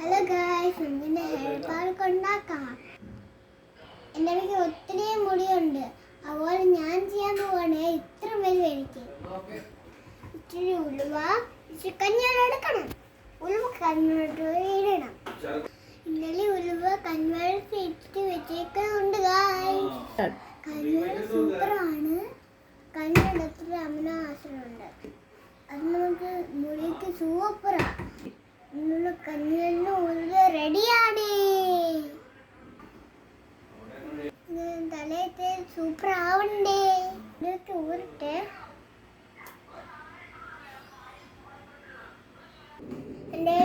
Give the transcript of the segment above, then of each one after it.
Hello guys, ഇങ്ങനെ hair pack ഉണ്ടാക്കാം. എൻ്റെ വീട്ടിൽ ഒത്തിരി മുടിയുണ്ട്, അതുപോലെ ഞാൻ ചെയ്യാൻ പോവാണ്. ഇത്ര വരും എനിക്ക്. ഇച്ചിരി ഉലുവ, ഇച്ചിരി കഞ്ഞിവെള്ളം എടുക്കണം. ഉലുവ കഞ്ഞിവെള്ളത്തിൽ ഇടണം. ഇന്നലെ ഉലുവ കഞ്ഞിവെള്ളത്തിൽ ഇട്ടിട്ട് വെച്ചേക്കുന്നുണ്ട് ഗായ്സ്. കഞ്ഞിവെള്ളം സൂപ്പറാണ്. കഞ്ഞിവെള്ളത്തിൽ അമിനോ ആസിഡുണ്ട്. അത് നമുക്ക് മുടിക്ക് സൂപ്പറാണ്. കഞ്ഞിവെള്ളം ഉലുവ റെഡിയാണ്. തലയത്തെ സൂപ്പർ ആവണ്ടേ. ഇതൊക്കെ ഊരട്ടെ. എൻ്റെ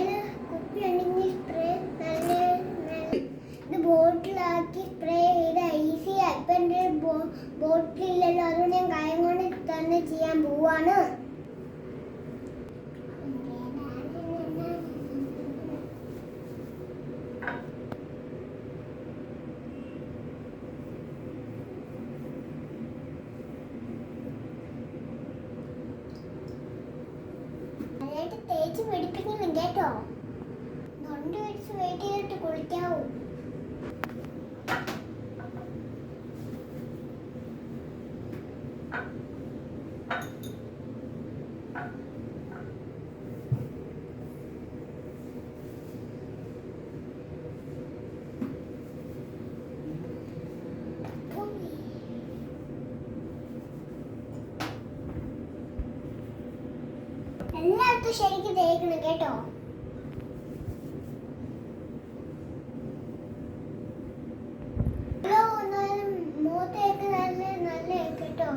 കുപ്പി ഉണ്ടെങ്കിൽ സ്പ്രേ ഇത് ബോട്ടിലാക്കി സ്പ്രേ ചെയ്ത് ഈസിയാണ്. ഇപ്പം എൻ്റെ ബോട്ടിലില്ലല്ലോ, അതുകൊണ്ട് ഞാൻ കൈ കൊണ്ട് തന്നെ ചെയ്യാൻ പോവാണ്. തേച്ച് പിടിപ്പിക്കണം കേട്ടോ. 2 മിനിറ്റ് വെയിറ്റ് ചെയ്തിട്ട് കുളിക്കാവൂ. എല്ലായിടത്തും ശരിക്കും തേക്കണം കേട്ടോ. മുഖത്തേക്ക് നല്ല കേട്ടോ.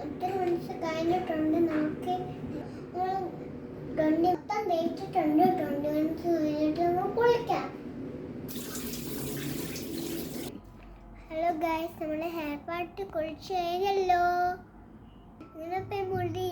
ഒത്തിരി മനസ്സ് കഴിഞ്ഞിട്ടുണ്ട്. നമുക്ക് മൊത്തം തേച്ചിട്ടുണ്ട്. 20 മിനിറ്റ് കഴിഞ്ഞിട്ട് നമുക്ക് കുളിക്കാം. ഹലോ ഗൈസ്, നമ്മുടെ ഹെയർ പാർട്ടി കുളിച്ച് കഴിഞ്ഞല്ലോ. ഇങ്ങനെ മുടി